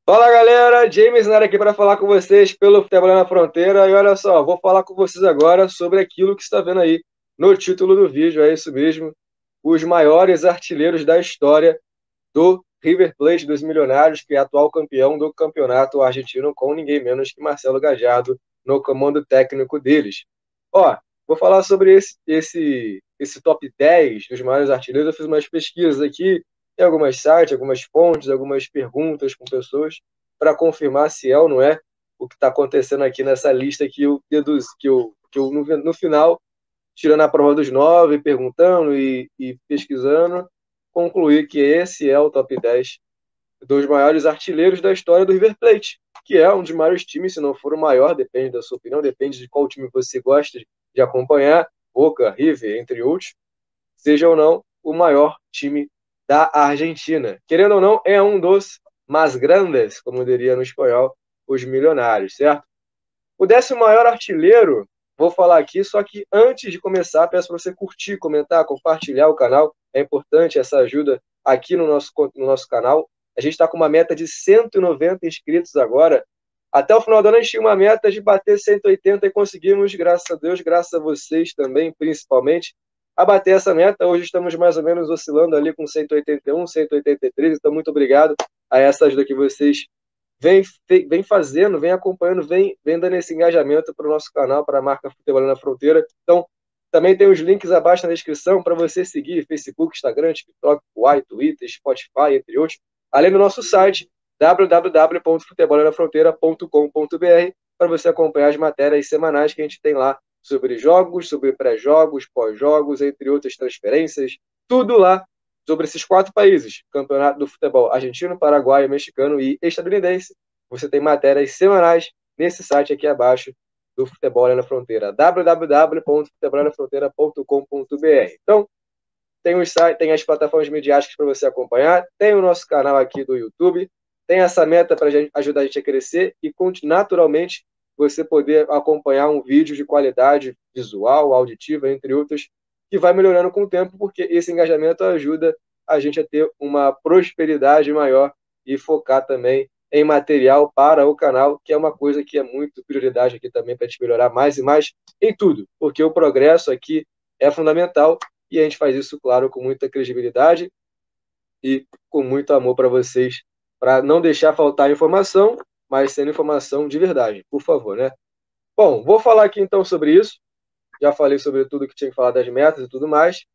Fala galera, James na área aqui para falar com vocês pelo Futebol na Fronteira. E olha só, vou falar com vocês agora sobre aquilo que você está vendo aí no título do vídeo, é isso mesmo. Os maiores artilheiros da história do River Plate dos Milionários, que é atual campeão do campeonato argentino, com ninguém menos que Marcelo Gallardo no comando técnico deles. Ó, vou falar sobre esse top 10 dos maiores artilheiros. Eu fiz umas pesquisas aqui, em alguns sites, algumas fontes, algumas perguntas com pessoas, para confirmar se é ou não é o que está acontecendo aqui nessa lista que eu deduzo, que eu no final, tirando a prova dos 9, perguntando e pesquisando, concluí que esse é o top 10 dos maiores artilheiros da história do River Plate, que é um dos maiores times, se não for o maior, depende da sua opinião, depende de qual time você gosta de acompanhar, Boca, River, entre outros, seja ou não o maior time da Argentina. Querendo ou não, é um dos mais grandes, como diria no espanhol, os milionários, certo? O 10º maior artilheiro, vou falar aqui, só que antes de começar, peço para você curtir, comentar, compartilhar o canal. É importante essa ajuda aqui no nosso canal. A gente está com uma meta de 190 inscritos agora. Até o final do ano a gente tinha uma meta de bater 180 e conseguimos, graças a Deus, graças a vocês também, principalmente, a bater essa meta. Hoje estamos mais ou menos oscilando ali com 181, 183. Então, muito obrigado a essa ajuda que vocês vem fazendo, vem acompanhando, vem dando esse engajamento para o nosso canal, para a marca Futebol na Fronteira. Então, também tem os links abaixo na descrição para você seguir Facebook, Instagram, TikTok, Uai, Twitter, Spotify, entre outros. Além do nosso site, www.futebolanafronteira.com.br, para você acompanhar as matérias semanais que a gente tem lá sobre jogos, sobre pré-jogos, pós-jogos, entre outras transferências, tudo lá sobre esses 4 países, campeonato do futebol argentino, paraguaio, mexicano e estadunidense. Você tem matérias semanais nesse site aqui abaixo do Futebol na Fronteira, www.futebolanafronteira.com.br. Então, tem as plataformas midiáticas para você acompanhar, tem o nosso canal aqui do YouTube, tem essa meta para ajudar a gente a crescer e, naturalmente, você poder acompanhar um vídeo de qualidade visual, auditiva, entre outros, que vai melhorando com o tempo, porque esse engajamento ajuda a gente a ter uma prosperidade maior e focar também em material para o canal, que é uma coisa que é muito prioridade aqui também para a gente melhorar mais e mais em tudo, porque o progresso aqui é fundamental e a gente faz isso, claro, com muita credibilidade e com muito amor para vocês, para não deixar faltar informação, mas sendo informação de verdade, por favor, né? Bom, vou falar aqui então sobre isso. Já falei sobre tudo que tinha que falar das metas e tudo mais.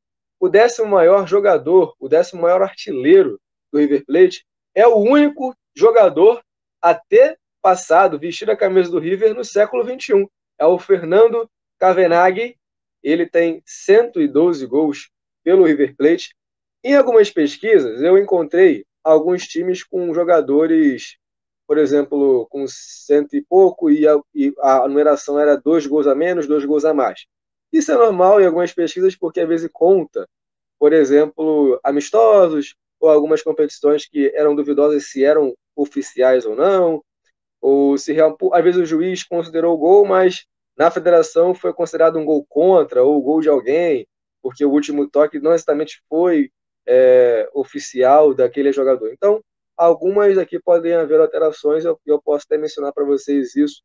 O 10º maior jogador, o 10º maior artilheiro do River Plate é o único jogador a ter passado, vestido a camisa do River no século XXI. É o Fernando Cavenaghi. Ele tem 112 gols pelo River Plate. Em algumas pesquisas, eu encontrei alguns times com jogadores, por exemplo, com cento e pouco, e a numeração era 2 gols a menos, 2 gols a mais. Isso é normal em algumas pesquisas, porque às vezes conta, por exemplo, amistosos, ou algumas competições que eram duvidosas se eram oficiais ou não, ou se às vezes o juiz considerou o gol, mas na federação foi considerado um gol contra, ou gol de alguém, porque o último toque não necessariamente foi oficial daquele jogador. Então, algumas aqui podem haver alterações, eu posso até mencionar para vocês isso,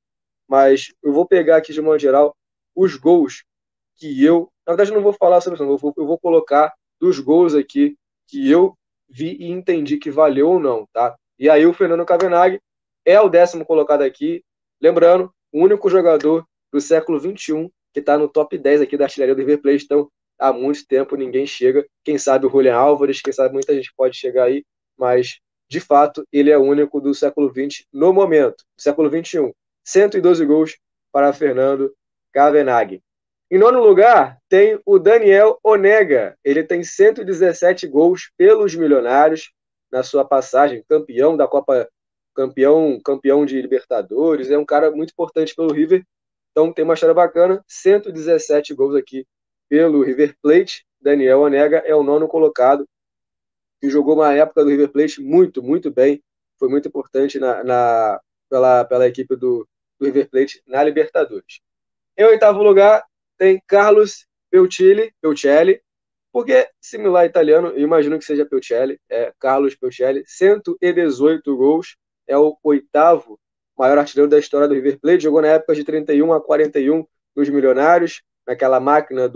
mas eu vou pegar aqui de modo geral os gols que na verdade, não vou falar sobre isso, eu vou colocar dos gols aqui que eu vi e entendi que valeu ou não, tá? E aí o Fernando Cavenaghi é o 10º colocado aqui, lembrando, o único jogador do século XXI que está no top 10 aqui da artilharia do River Plate, então há muito tempo ninguém chega, quem sabe o Julián Álvares, quem sabe muita gente pode chegar aí, mas de fato ele é o único do século XX no momento, século XXI, 112 gols para Fernando Cavenaghi. Em nono lugar, tem o Daniel Onega. Ele tem 117 gols pelos Milionários na sua passagem, campeão da Copa, campeão de Libertadores. É um cara muito importante pelo River. Então tem uma história bacana. 117 gols aqui pelo River Plate. Daniel Onega é o nono colocado, que jogou uma época do River Plate muito, muito bem. Foi muito importante pela equipe do River Plate na Libertadores. Em oitavo lugar, tem Carlos Peucelli, porque similar italiano, eu imagino que seja Peucelli, Carlos Peucelli, 118 gols é o oitavo maior artilheiro da história do River Plate, jogou na época de 31 a 41 nos Milionários, naquela máquina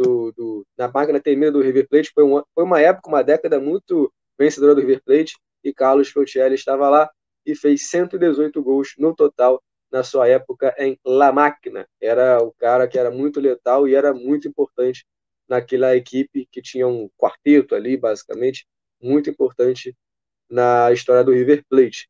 na máquina temida do River Plate. Foi uma época, uma década muito vencedora do River Plate, e Carlos Felcielli estava lá e fez 118 gols no total na sua época em La Máquina. Era o cara que era muito letal e era muito importante naquela equipe que tinha um quarteto ali, basicamente, muito importante na história do River Plate.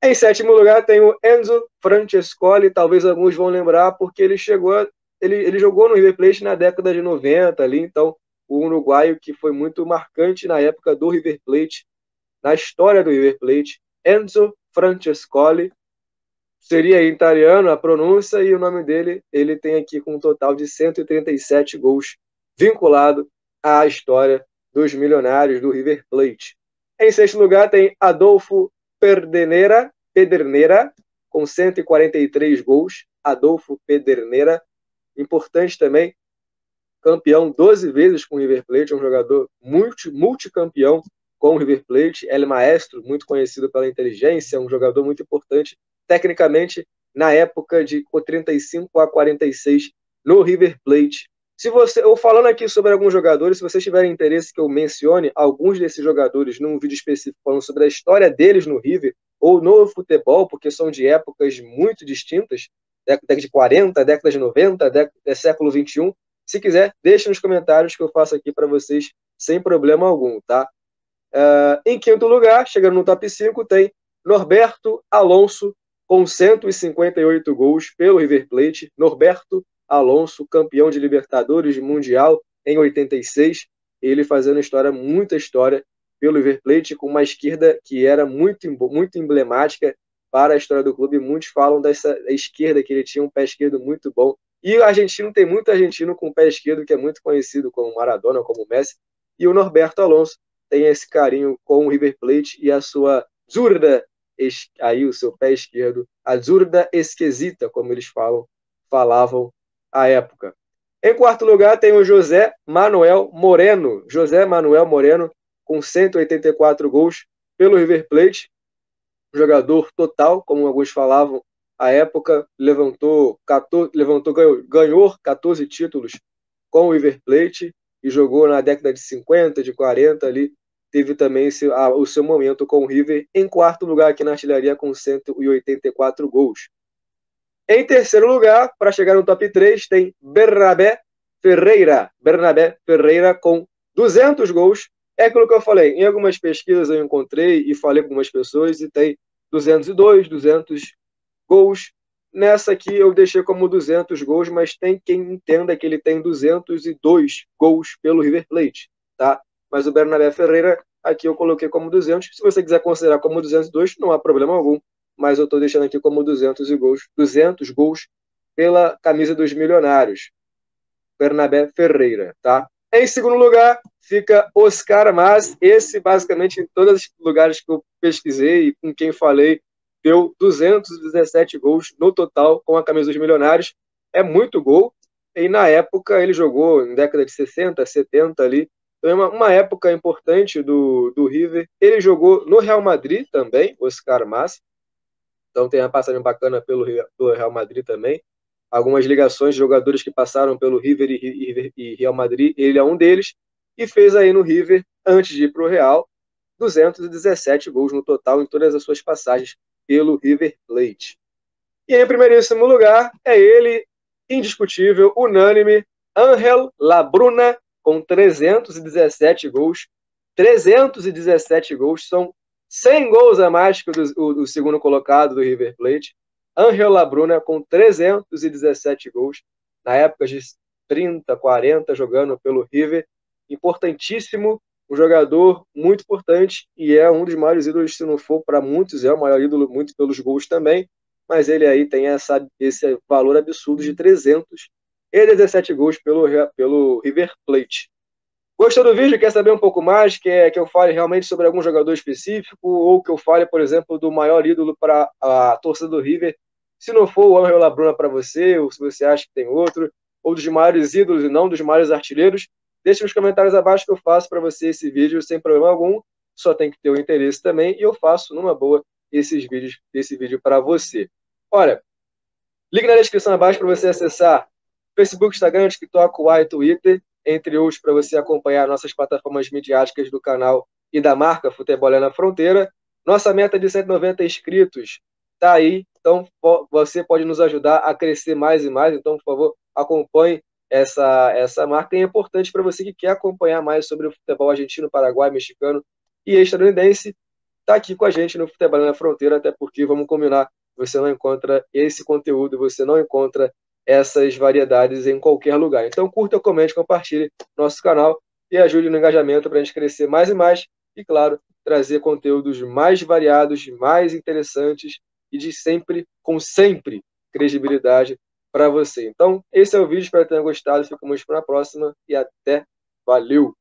Em sétimo lugar tem o Enzo Francescoli, talvez alguns vão lembrar, porque ele jogou no River Plate na década de 90 ali, então o uruguaio que foi muito marcante na época do River Plate, na história do River Plate, Enzo Francescoli, seria em italiano a pronúncia, e o nome dele, ele tem aqui com um total de 137 gols vinculado à história dos Milionários do River Plate. Em sexto lugar tem Adolfo Pedernera, com 143 gols. Adolfo Pedernera, importante também, campeão 12 vezes com o River Plate, é um jogador multicampeão com o River Plate, El Maestro, muito conhecido pela inteligência, um jogador muito importante tecnicamente na época de 35 a 46 no River Plate. Eu falando aqui sobre alguns jogadores, se vocês tiverem interesse que eu mencione alguns desses jogadores num vídeo específico falando sobre a história deles no River ou no futebol, porque são de épocas muito distintas, década de 40, década de 90, século 21, se quiser, deixe nos comentários que eu faço aqui para vocês sem problema algum, tá? Em quinto lugar, chegando no top 5, tem Norberto Alonso, com 158 gols pelo River Plate. Norberto Alonso, campeão de Libertadores, de Mundial em 86. Ele fazendo muita história pelo River Plate, com uma esquerda que era muito emblemática para a história do clube. Muitos falam dessa esquerda, que ele tinha um pé esquerdo muito bom. E o argentino, tem muito argentino com pé esquerdo que é muito conhecido como Maradona, como Messi. E o Norberto Alonso tem esse carinho com o River Plate e a sua zurda, aí o seu pé esquerdo, a zurda esquisita, como eles falavam à época. Em quarto lugar tem o José Manuel Moreno, com 184 gols pelo River Plate, jogador total, como alguns falavam à época, ganhou 14 títulos com o River Plate e jogou na década de 50, de 40 ali, teve também o seu momento com o River, em quarto lugar aqui na artilharia com 184 gols. Em terceiro lugar, para chegar no top 3, tem Bernabé Ferreira com 200 gols. É aquilo que eu falei, em algumas pesquisas eu encontrei e falei com algumas pessoas e tem 202, 200 gols. Nessa aqui eu deixei como 200 gols, mas tem quem entenda que ele tem 202 gols pelo River Plate, tá? Mas o Bernabé Ferreira, aqui eu coloquei como 200. Se você quiser considerar como 202, não há problema algum. Mas eu estou deixando aqui como 200 gols pela camisa dos Milionários. Bernabé Ferreira, tá? Em segundo lugar, fica Oscar Mas. Esse, basicamente, em todos os lugares que eu pesquisei e com quem falei, deu 217 gols no total com a camisa dos Milionários. É muito gol. E na época ele jogou em década de 60, 70 ali. Então é uma época importante do River. Ele jogou no Real Madrid também, Oscar Mas. Então tem uma passagem bacana pelo Real Madrid também. Algumas ligações de jogadores que passaram pelo River e Real Madrid, ele é um deles, e fez aí no River, antes de ir para o Real, 217 gols no total em todas as suas passagens pelo River Plate. E em primeiríssimo lugar é ele, indiscutível, unânime, Ángel Labruna, com 317 gols. 317 gols, são 100 gols a mais que o segundo colocado do River Plate. Ángel Labruna com 317 gols, na época de 30, 40, jogando pelo River. Importantíssimo, um jogador muito importante e é um dos maiores ídolos, se não for para muitos, é o maior ídolo, muito pelos gols também, mas ele aí tem esse valor absurdo de 317 gols pelo River Plate. Gostou do vídeo? Quer saber um pouco mais? Quer que eu fale realmente sobre algum jogador específico? Ou que eu fale, por exemplo, do maior ídolo para a torcida do River? Se não for o Ángel Labruna para você, ou se você acha que tem outro, ou dos maiores ídolos e não dos maiores artilheiros, deixe nos comentários abaixo que eu faço para você esse vídeo sem problema algum. Só tem que ter o interesse também e eu faço numa boa esse vídeo para você. Olha, link na descrição abaixo para você acessar Facebook, Instagram, TikTok, Uai, Twitter, entre outros, para você acompanhar nossas plataformas midiáticas do canal e da marca Futebol é na Fronteira. Nossa meta de 190 inscritos está aí, então você pode nos ajudar a crescer mais e mais, então, por favor, acompanhe essa marca. E é importante para você que quer acompanhar mais sobre o futebol argentino, paraguai, mexicano e estadunidense, está aqui com a gente no Futebol na Fronteira, até porque, vamos combinar, você não encontra esse conteúdo, você não encontra essas variedades em qualquer lugar. Então, curta, comente, compartilhe nosso canal e ajude no engajamento para a gente crescer mais e mais e, claro, trazer conteúdos mais variados, mais interessantes e com sempre credibilidade para você. Então, esse é o vídeo, espero que tenha gostado, ficamos para a próxima e até, valeu!